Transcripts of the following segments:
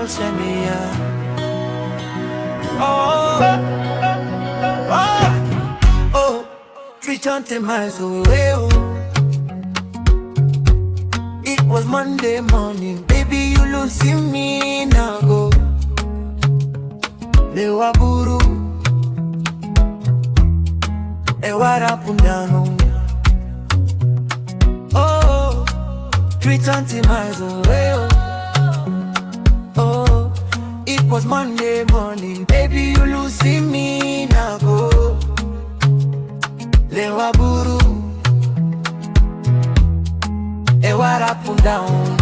girl send me oh, oh, oh, 320 miles away, oh. It was Monday morning, baby, you losing me now, go. Lewa buru, ewara pundano. Oh, 320 miles away, oh. Oh, it was Monday morning, baby, you losing me now, go. Lewa buru, ewara pundano.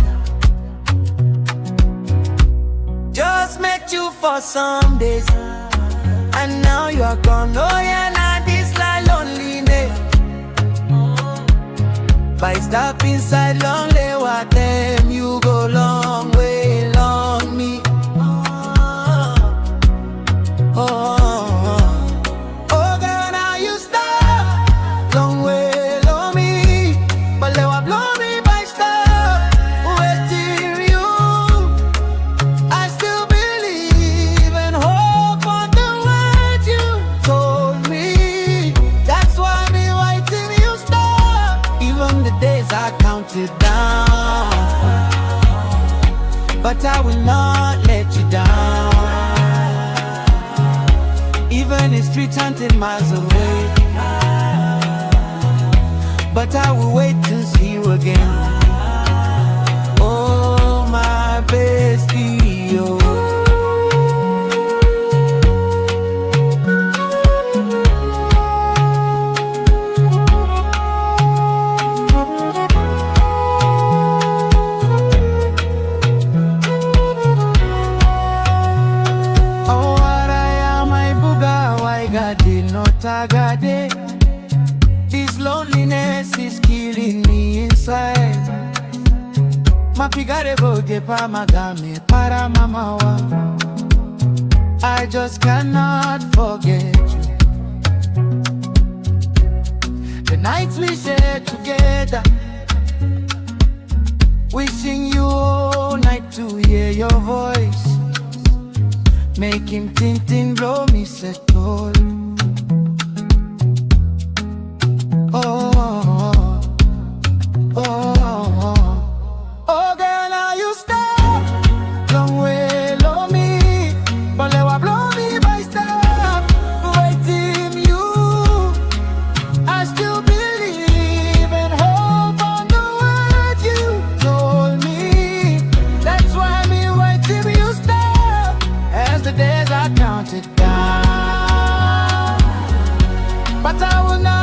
Just met you for some days, and now you are gone. Oh yeah, now this like loneliness. By stop inside lonely water, you go long way, long me. Oh girl, now you stop long way, long me. But they will blow me by stop waiting you. I still believe and hope on the words you told me. That's why me waiting you stop. Even the days I counted down, but I will not let you down. Even it's 300 miles away, but I will wait to see you again. Oh my bestie, oh. Tagade, this loneliness is killing me inside. Mapigare boge pa magame para mamawa. I just cannot forget you. The nights we shared together, wishing you all night to hear your voice. Make him tintin blow me settle. Oh girl, now you stop long way, low me. But they will blow me by stop waiting you. I still believe and hope on the words you told me. That's why me waiting you stop as the days I counted down. But I will not